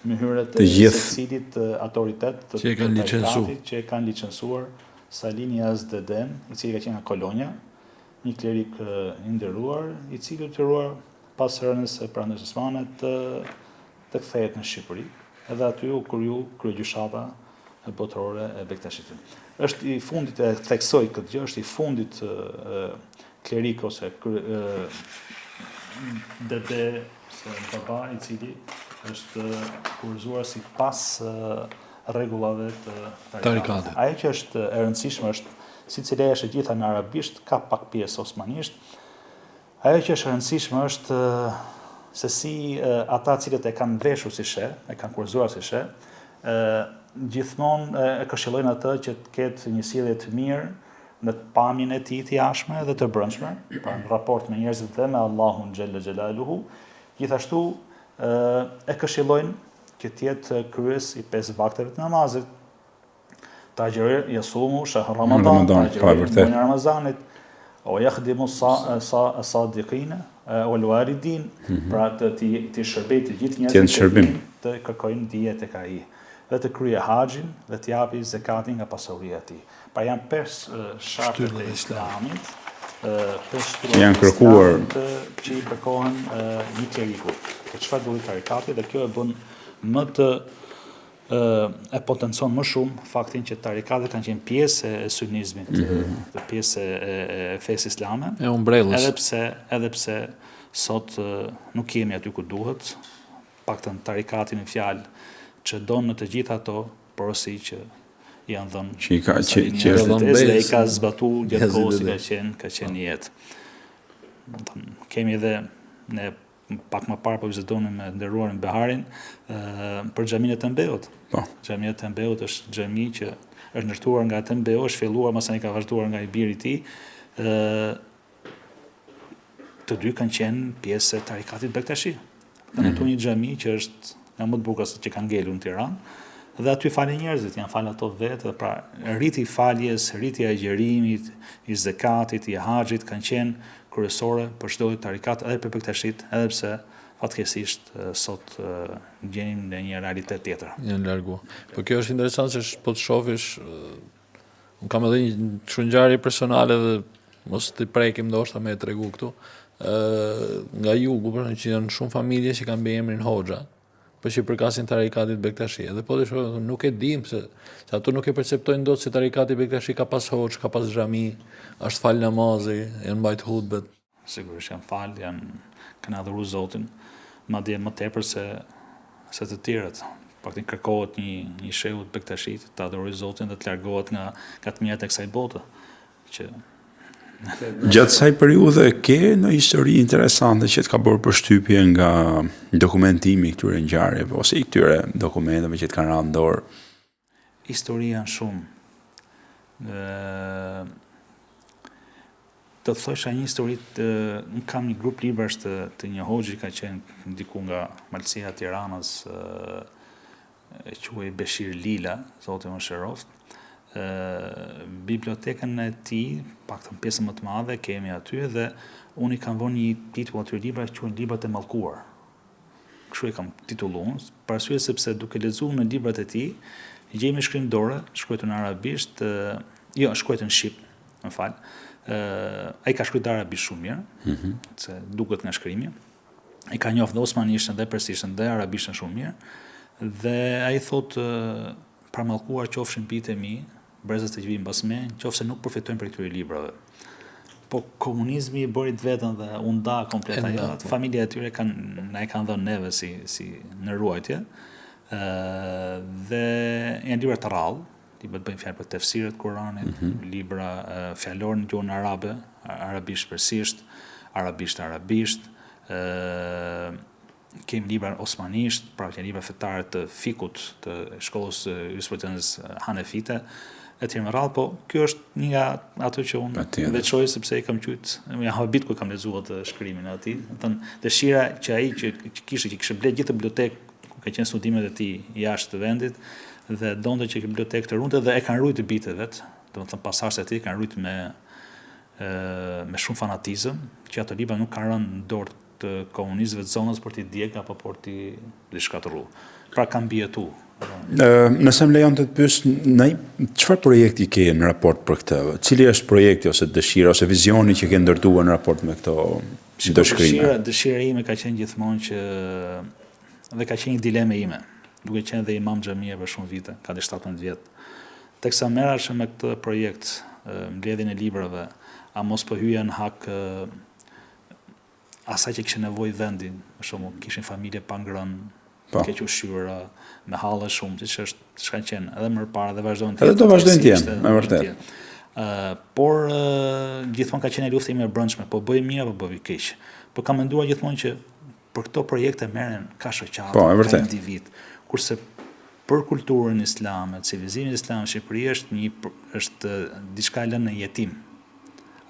mëhyret Të e gjithë. secilit autoritet të Që e kanë licencuar. tarikatit, që e kanë licencuar. Salini Azdeden, i cili ka qenë nga Kolonja, një klerik i nderuar, i cili u detyruar pas rënies së pranës osmane të kthehet në Shqipëri. Edhe aty u kryu kryegjyshata botërore e Bektashit. Është i fundit, e theksoj këtë gjë, është i fundit klerik ose dede se baba i cili është kurorzuar si pas rregullave të Tarikatit. Ajo që është e rëndësishme është, Sicilia është e gjitha në arabisht, ka pak pjesë osmanisht. Ajo që është e rëndësishme është se si ata cilët e kanë veshur si she, e kanë kurorzuar si she, gjithmonë e këshillojnë atë që të ketë një sjellje të mirë në pamjen e tij të jashtme dhe të brendshme, pra në raport me njerëzit dhe me Allahun xhella xhelaluhu. Gjithashtu e këshillojnë që të jetë kryes i 5 vakteve të namazit. Tajir yasumu shahr Ramadan, tajir Ramazanit, o yakhdimu as-sadiqin wal walidin, pra të shërbejë të gjithë njerëzit të kërkojnë dije tek ai, dhe të kryejë haxhin dhe të japi zakatin nga pasuria e tij. Pra janë 5 shartet e Islamit, 5 janë kërkuar që i kërkohen një kleriku. Për çfarë duhet tarikati, dhe kjo e bën më të e potencon më shumë faktin që tarikatet kanë qenë pjesë e sunizmit, dhe pjesë e fesë islame. E umbrellës. Edhe pse sot nuk kemi aty ku duhet, paktën tarikati në fjalë që donë në të gjitha ato porosi që janë dhënë dhe i ka zbatu gjatë kohës ka qenë jetë. Kemi edhe ne pak më parë po vizitonim me nderuarin Beharin për xhaminë e Tembeut. Xhamia e Tembeut është xhami që është ndërtuar nga Tembeu, është filluar masani ka vazhduar nga i biri i tij. Të dy kanë qenë pjesë e tarikatit Bektashi. Kanë ndërtuar një xhami që është nga më të bukurat që kanë ngelur në Tiranë. Dhe aty falen njerëzit, janë falë ato vetë, pra rriti i faljes, rriti i agjerimit, i zakatit, i haxhit kanë qenë kryesore për çdo tarikat edhe për Bektashit, edhe pse fatkeqësisht sot gjenim në një realitet tjetër. Janë larguar. Po kjo është interesante se po të shohësh, unë kam edhe një ngjarje personale dhe mos të prekim ndoshta me tregu këtu. Nga jugu, për që janë shumë familje që kanë emrin Hoxha, për që i përkasin tarikatit Bektashi. Edhe po të shohë, nuk e dim, se ato nuk e perceptojnë dot se tarikati Bektashi ka pas hoxh, ka pas xhami, është fal namazi, janë mbajt hutbet. Sigurisht janë fal, kanë adhuru Zotin, madje më tepër se të tjerët. Paktin kërkohet një shehu të Bektashit, të adhurojë Zotin dhe të largohet nga të mirat e kësaj bote. Gjatë kësaj periudhe ke në histori interesante që të ka bërë përshtypje nga dokumentimi i këtyre ngjarjeve ose i këtyre dokumenteve që të kanë rënë dorë? Histori janë shumë. Të thosha një histori, unë kam një grup librash të një hoxhi ka qenë diku nga Malësia e Tiranës, e quaj Beshir Lila, Zoti më shëroft. Bibliotekën e tij, paktën pjesën më të madhe kemi aty, dhe unë i kam vënë një titull aty libra që quhen Librat e Mallkuar. Kështu e kam titulluar, për arsye sepse duke lexuar në librat e tij, gjejmë shkrim dorë, shkruar në arabisht, shkruar në shqip, më fal. Ai ka shkruar arabisht shumë mirë, se duket nga shkrimi. Ai ka njohur dhe osmanishtën dhe persishtën dhe arabishtën shumë mirë. Dhe ai thotë, pra mallkuar qofshin bijtë e mi, brezat e që vijnë pas me, qofse nuk përfitojnë për këtyre librave. Po komunizmi i bëri vetën dhe u nda komplet ajo. Familja e tyre na e kanë dhënë neve si në ruajtje. Dhe janë libra të rrallë, libra të bëjnë fjalë për tefsirët e Kuranit, libra fjalor në gjuhën arabe, arabisht persisht, arabisht, kemi libra osmanisht, pra kemi libra fetare të fikut të shkollës jurisprudencës hanefite, etj me radhë, po kjo është një nga ato që unë veçoj sepse i kam qujtë, ja habit ku kam lexuar të shkrimin e atij. Domethënë dëshira që ai që kishte bler gjithë bibliotekë ku ka qenë studimet e tij jashtë të vendit dhe donte që bibliotekë të runte dhe e kanë ruajtur bitet vet. Domethënë pasardhësit e tij kanë ruajtur me shumë fanatizëm, që ato libra nuk kanë rënë në dorë të komunistëve të zonës për t'i djeg apo për t'i shkatërruar. Pra kanë mbijetu. Nëse më lejon të të pyes, çfarë projekti ke në raport për këtë? Cili është projekti ose dëshira ose vizioni që ke ndërtuar në raport me këto dëshkrime? Dëshira ime ka qenë gjithmonë që dhe ka qenë një dilemë ime, duke qenë dhe imam xhamie për shumë vite, ka 17 vjet. Teksa merresh me këtë projekt, mbledhjen e librave, a mos po hyja në hak asaj që kishte nevojë vendi, për shembull, kishin familje pa ngrënë, keq ushqyera, me halle shumë, siç kanë qenë edhe më parë dhe vazhdojnë të jenë. Edhe do vazhdojnë të jenë, me vërtet. Por gjithmonë ka qenë lufta ime e brendshme, po bëj mirë apo bëj keq. Po kam menduar gjithmonë që për këto projekte merren ka shoqata, ka individ, kurse për kulturën islame, civilizimin islam në Shqipëri është diçka lënë në jetim.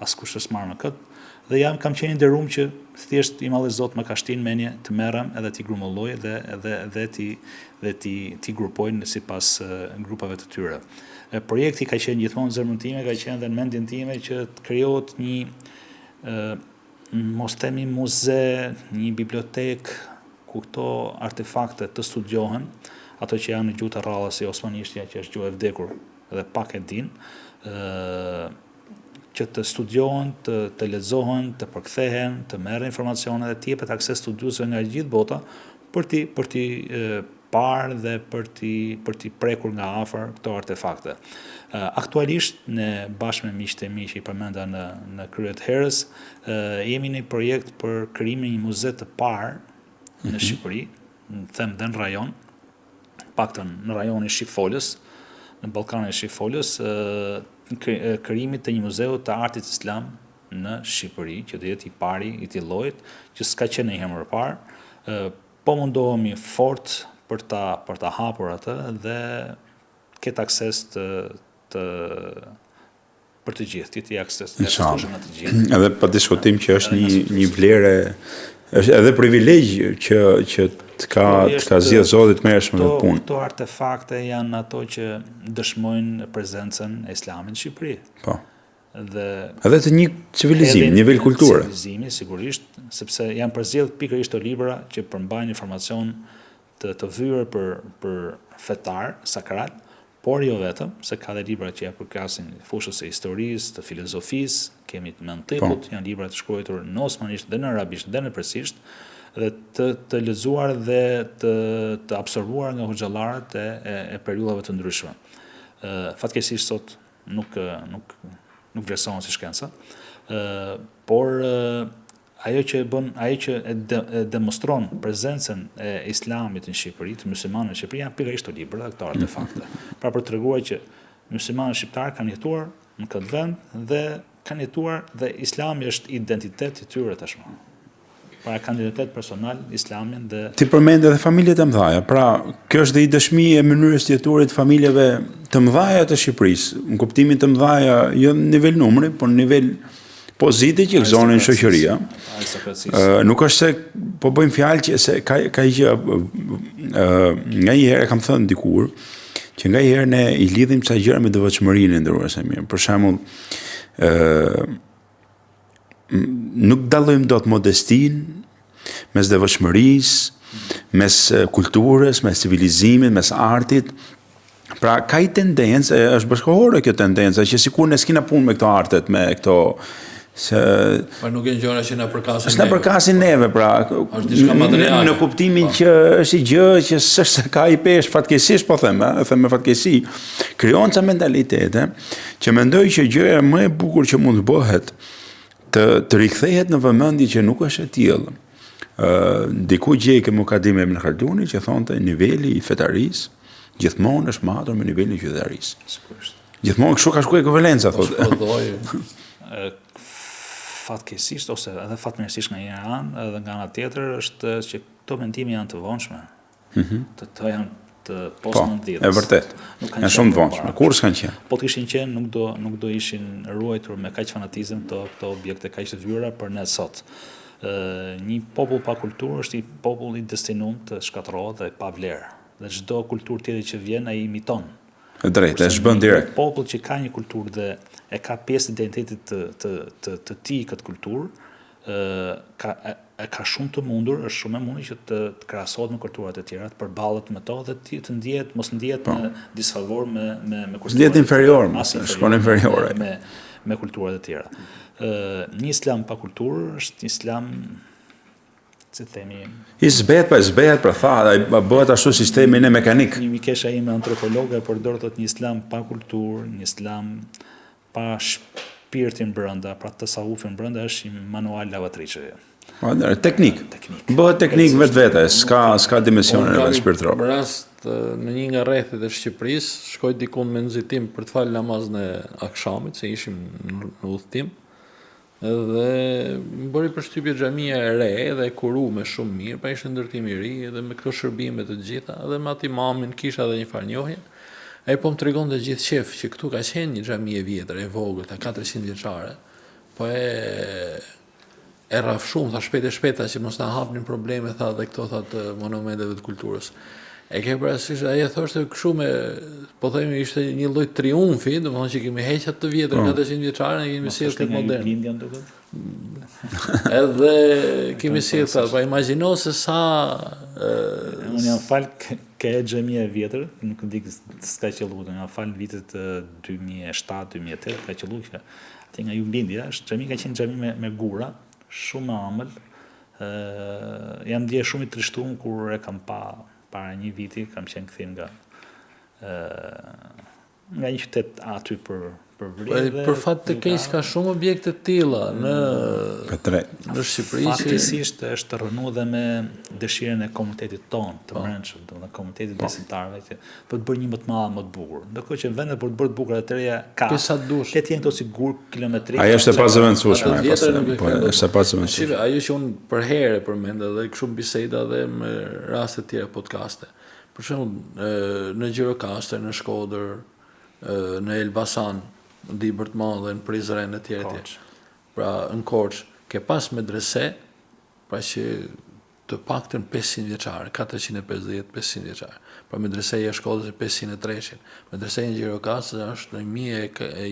Askush s'është marrë me këtë. Dhe kam qenë nderuar që thjesht i Malli Zot më ka shtinë mendje të merrem edhe t'i grumulloj dhe t'i grupojnë sipas grupave të tyre. Projekti ka qenë gjithmonë në zemrën time, ka qenë dhe në mendjen time që të krijohet një mos themi muze, një bibliotek ku këto artefakte të studiohen, ato që janë në gjuhë të rrallë si osmanishtja që është gjuhë e vdekur dhe pak e din, që të studiohen, të lexohen, të përkthehen, të merren informacione dhe të jepet akses studiuesve nga gjithë bota për t'i parë dhe për t'i prekur nga afër këto artefakte. Aktualisht ne bashkë me miqtë e mi që i përmenda në krye të herës, jemi në një projekt për krijimin e një muze të parë në Shqipëri, them dhe në rajon, paktën në rajonin Shqifolës, në Ballkanin e Shqifolës, krijimit të një muzeu të artit islam në Shqipëri, që do jetë i pari i tij llojit, që s'ka qenë ndonjëherë më parë. Po mundohemi fort për ta hapur atë dhe ketë akses për të gjithë, ti akses në të gjithë. Edhe pa diskutim që është një vlerë, është edhe privilegj që ka zgjedhë Zoti të merresh me këtë punë. Këto artefakte janë ato që dëshmojnë prezencën e islamit në Shqipëri. Po. Edhe të një civilizimi, nivel kulture. Civilizimi, sigurisht, sepse janë përzgjedhur pikërisht të libra që përmbajnë informacion të vyer për fetar, sakral, por jo vetëm, se ka dhe libra që ja përkasin fushës e historisë, të filozofisë, kemi të mentikut, janë libra të shkruar në osmanisht dhe në arabisht dhe në persisht, dhe të lexuar dhe të absorbuar nga hoxhallarët e periudhave të ndryshme. Fatkeqësisht sot nuk vlerësohen si shkenca, por ajo që demonstron prezencën e islamit në Shqipëri, të muslimanëve në Shqipëri, janë pikërisht këto libra dhe këto artefakte. Pra për treguar që muslimanët shqiptar kanë jetuar në këtë vend dhe kanë jetuar dhe islami është identitet i tyre tashmë. Pra kanë identitet personal islamin dhe ti përmend edhe familjet e mëdha. Pra, kjo është dhe i dëshmi e mënyrës jetorit të familjeve të mëdha të Shqipërisë, në kuptimin të mëdha jo në nivel numri, por në nivel pozite që gëzonin shoqëria. Nuk është se po bëjmë fjalë që se ka gjë nga një herë kam thënë dikur që nga një herë ne i lidhim ca gjëra me devotshmërinë e nderuar se mirë. Për shembull, nuk dallojmë dot modestinë mes devotshmërisë, mes kulturës, mes civilizimit, mes artit. Pra ka i tendencë, është bashkëkohore kjo tendencë, që sikur ne s'kina punë me këto artet, me këto Po nuk janë gjëra që na përkasin neve. S'na përkasin neve, pra. Në kuptimin që është i gjë që s'është ka i pesh fatkeqësisht, po them me fatkeqësi, krijon ca mentalitete që mendoj që gjëja më e bukur që mund të bëhet të rikthehet në vëmendje që nuk është e tillë. Diku gjej ke Mukadime Ibn Khalduni që thonte niveli i fetarisë gjithmonë është matur me nivelin e qytetarisë. Sigurisht. Gjithmonë kështu ka shkuar ekvivalenca thotë. Fatkeqësisht ose edhe fatmirësisht nga një anë edhe nga ana tjetër është që këto mendime janë të vonshme. Të janë të post Po, 90. e vërtet. Janë shumë të vonshme. Kur s'kan qenë? Po të kishin qenë, nuk do ishin ruajtur me kaq fanatizëm këto objekte kaq të vjera për ne sot. Një popull pa kulturë është një popull i destinuar të shkatërrohet dhe pa vlerë. Dhe çdo kulturë tjetër që vjen ai imiton. E drejtë, e shbën direkt. Popull që ka një kulturë dhe e ka pjesë identitetit të tij këtë kulturë, ka shumë të mundur, është shumë e mundur që të krahasohet me kulturat e tjera, të përballet me to dhe të ndihet, mos ndihet në disfavor me kulturat. Ndihet inferior, shkon inferiore me kulturat e tjera. Një islam pa kulturë është një islam, si themi, i zbehet për tha, bëhet ashtu sistemi në mekanik. Një mikesha ime antropologe përdor thotë një islam pa kulturë, një islam pa shpirtin brenda, pra tasawufin brenda është një manual lavatriçe. Teknik. Bëhet teknik vetvete, s'ka dimensionin edhe shpirtëror. Në rast në një nga rrethet e Shqipërisë, shkoj diku me nxitim për të falë namazin e akşamit, se ishim në udhëtim. Dhe më bëri përshtypje xhamia e re dhe e kuruar shumë mirë, pa ishte ndërtim i ri dhe me këto shërbime të gjitha, dhe me atë imamin kisha edhe një farnjohje. Ai po më tregonte gjithë qef që këtu ka qenë një xhami e vjetër, e vogël, ta 400 vjeçare. Po e rraf shumë, tha shpejt që mos na hapnin probleme, tha, dhe këto tha të monumenteve të kulturës. E ke parasysh, ai e thoshte kështu me, po themi ishte një lloj triumfi, domethënë që kemi hequr të vjetër 400 vjeçare, ne kemi sjellë këtë modern. Edhe kemi sjellë, pa imagjino se sa unë jam fal ke xhamia e vjetër, nuk di s'ka qellu, jam fal vitet 2007-2008 ka qellu që aty nga Jumbindja, është xhami ka qenë xhami me gura, shumë amël. Jam ndje shumë i trishtuar kur e kam para një viti, kam qenë kthim nga një qytet aty për vrirë. Për fat të keq ka shumë objekte të tilla në Shqipëri. Faktikisht është rënë dhe me dëshirën e komunitetit tonë të brendshëm, domethënë komunitetit besimtarëve që për të bërë një më të madh, më të bukur. Ndërkohë që vendet për të bërë të bukura të reja ka. Le të jenë këto sigur kilometrik. Ajo është e pazëvendësueshme, është e pazëvendësueshme. Ajo që unë për herë përmend edhe kështu biseda dhe me raste të tjera podcaste. Për shembull në Gjirokastër, në Shkodër, në Elbasan, në Dibër të Madhe, në Prizren e tjera. Pra në Korç, ke pas medrese, pra që të paktën 500 vjeçare, 450-500 vjeçare. Pra medreseja e Shkodrës e 503. Medreseja e Gjirokastër është në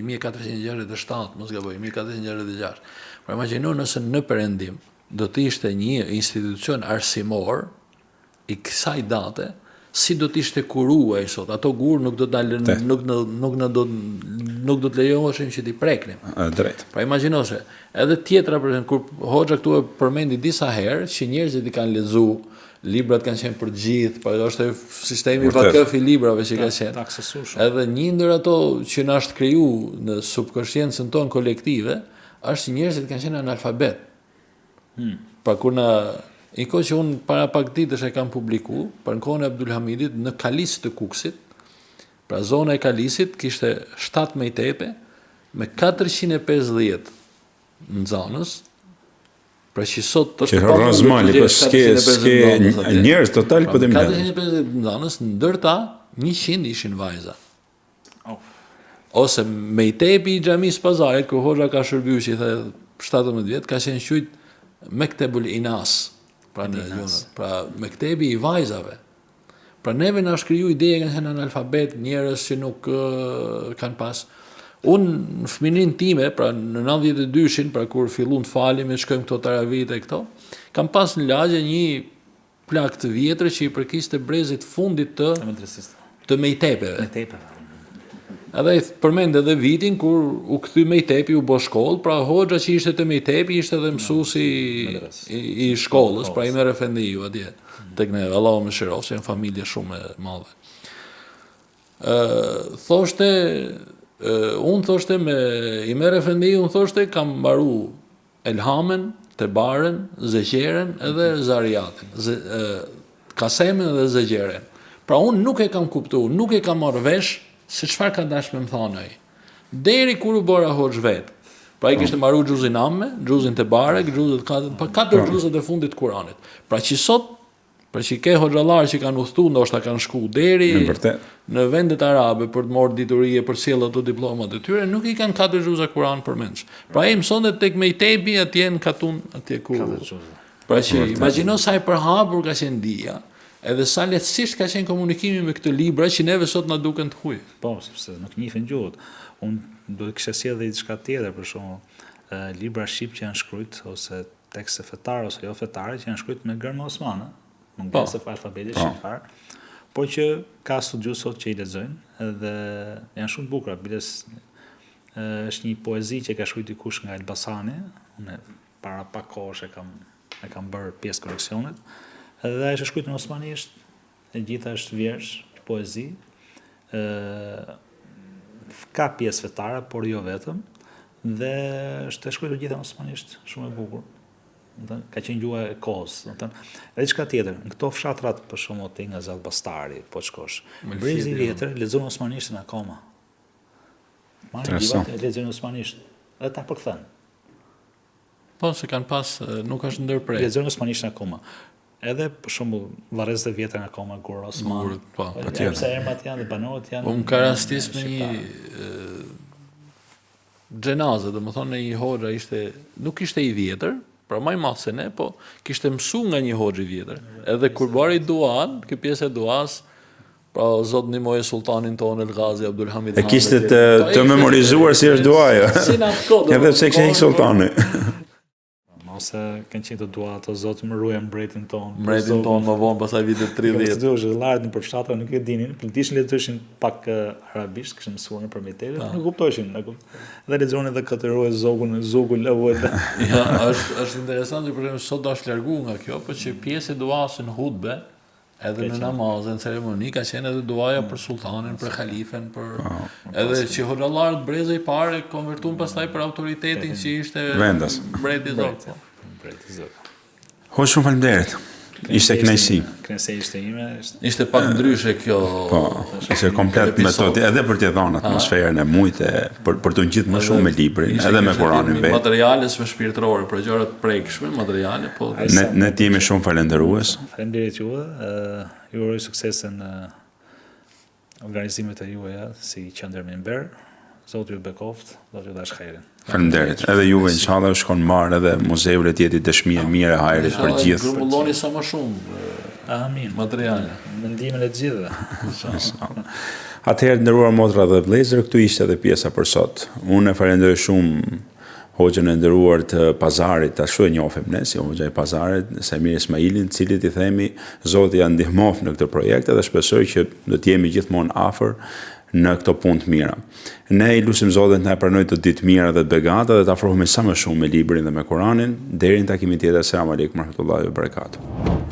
1467, mos gaboj, 1466. Pra imagjino nëse në perëndim do të ishte një institucion arsimor i kësaj date, si do të ishte kuruar sot. Ato gur nuk do të dalën, nuk do të lejoheshin që t'i preknim. Drejt. Pra imagjino se edhe tjetra, për shembull, kur Hoxha këtu e përmendi disa herë që njerëzit i kanë lexuar, librat kanë qenë për gjithë, pa është sistemi vakëf i librave që ka qenë. Edhe një ndër ato që na është krijuar në subkonsciencën tonë kolektive, është që njerëzit kanë qenë analfabet. Pra kur na i kohë që unë para pak ditësh e kam publiku, për në kohën e Abdulhamidit, në Kalis të Kuksit, pra zona e Kalisit, kishte 7 mejtepe, me 450 nxanës, pra që sot të është rrëzmali, për s'ke njerëz total për të më 450 nxanës, ndërta 100 ishin vajza. Ose mejtepi i xhamisë Pazarit, ku Hoxha ka shërbyer që i the 17 vjet, ka qenë quajt Mektebul Inas. Pra mektebi i vajzave. Pra neve na shkriju ideja kanë qenë analfabet, njerëz që nuk kanë pas. Unë në fëminin time, pra në 92-shin, pra kur fillun të falim e shkojmë këto taravit e këto, kam pas në lagje një plak të vjetër që i përkiste brezit fundit të mejtepeve. Edhe i përmend edhe vitin kur u kthy Mejtepi, u bë shkollë, pra Hoxha që ishte te Mejtepi ishte edhe mësuesi i shkollës, pra i merr efendiu atje tek ne, Allahu mëshiroft, janë familje shumë e madhe. Unë thoshte me i merr efendiu, unë thoshte kam mbaru Elhamen, Tebaren, Zeqeren edhe Zariatin, Kasemen edhe Zeqeren. Pra unë nuk e kam kuptuar, nuk e kam marrë vesh se çfarë ka dashur me më thonë ai. Deri kur u bëra Hoxh vet. Pra i kishte marrë xhuzin amme, xhuzin te barek, xhuzet katër xhuzet e fundit të Kuranit. Pra që sot Pra që ke hoxhallar që kanë udhëtu, ndoshta kanë shku deri në vendet arabe për të marrë diturie për sjellë ato diplomat e tyre, nuk i kanë katër xhuza Kur'an përmendsh. Pra ai mësonte tek Mejtebi atje në Katun, atje ku. Pra që imagjino sa i përhapur ka qenë dija, edhe sa lehtësisht ka qenë komunikimi me këtë libra që neve sot na duken të huaj. Po, sepse nuk njihen gjuhët. Unë do të kisha sjellë edhe diçka tjetër, për shembull, libra shqip që janë shkruajt ose tekste fetare ose jo fetare që janë shkruajt me gërmë osmane, mungesë alfabetit shqiptar, po që ka studiues sot që i lexojnë dhe janë shumë të bukura. Biles është një poezi që ka shkruar dikush nga Elbasani, unë para pak kohësh e kam bërë pjesë koleksionit, dhe është shkruar në osmanisht, e gjitha është vjersh, poezi, ka pjesë fetare, por jo vetëm, dhe është e shkruar gjitha në osmanisht, shumë e bukur. Ka qenë gjuha e kohës. Edhe diçka tjetër, në këto fshatrat për shembull te nga Zallbastari, po të shkosh. Brezi i vjetër lexon osmanishtin akoma. Marrin libat e lexojnë osmanisht, edhe ta përkthen. Po, se kanë pas, nuk është ndërprer. Lexojnë osmanishtin akoma. Edhe për shembull varrezët e vjetra akoma Gur Osman. Po, patjetër. Pse emrat janë dhe banorët janë. Po më ka rastis me një xhenazë, domethënë një hoxha nuk ishte i vjetër, pra më i madh se ne, po kishte mësu nga një hoxh i vjetër. Edhe kur bari duan, kjo pjesë e duas, pra Zot ndihmoje sultanin tonë El Ghazi Abdul Hamid. E kishte të memorizuar si është duaja. Edhe pse kishte një sultani. Ose kanë qenë të dua ato Zot më ruaj mbretin tonë. Mbretin tonë më vonë pasaj vitit 30. Këto zhvillarët në përfshatra nuk e dinin, dishin lexojshin pak arabisht, kishin mësuar në përmetele, nuk kuptoheshin. Dhe lexonin edhe këtë ruaj zogun lavoj. Ja, është interesante për shembull sot dash largu nga kjo, por që pjesë e duas në hutbe, edhe në namazën, ceremoni ka qenë edhe duaja për sultanin, për khalifen, edhe që hoxhallarët breza i parë konvertuan pastaj për autoritetin që ishte vendas. Mbreti i Zotit. Hoxh, shumë faleminderit. Ishte kënaqësi. Kënaqësi ishte ime. Ishte pak ndryshe kjo. Po, ishte komplet metodë edhe për të dhënë atmosferën e mujtë për të ngjitur më shumë me librin, edhe me Kur'anin vetë. Materiale më shpirtërore, për gjëra të prekshme, materiale, po. Ne jemi shumë falendërues. Faleminderit juve. Ju uroj suksese në organizimet e juaja si Qendër Minber. Zoti ju bekoft, Zoti ju dash khairin. Faleminderit. Edhe juve inshallah u shkon marr edhe muzeu le të jetë dëshmi e mirë e hajrit për gjithë. Grumulloni sa më shumë. Amin. Materiale. Mendimin e gjithëve. Atëherë nderuar motra dhe vëllezër, këtu ishte edhe pjesa për sot. Unë e falenderoj shumë hoxhën e nderuar të Pazarit, ashtu e njohim ne si hoxha e Pazarit, Samir Ismailin, cilit I themi Zoti ja ndihmoft në këtë projekt dhe shpresoj që do të jemi gjithmonë afër në këto punë të mira. Ne I lutim Zotin të na pranojë të ditë mira dhe të begata dhe të afrohemi sa më shumë me librin dhe me Kur'anin. Deri në takimin tjetër, selam aleikum warahmatullahi wabarakatuh.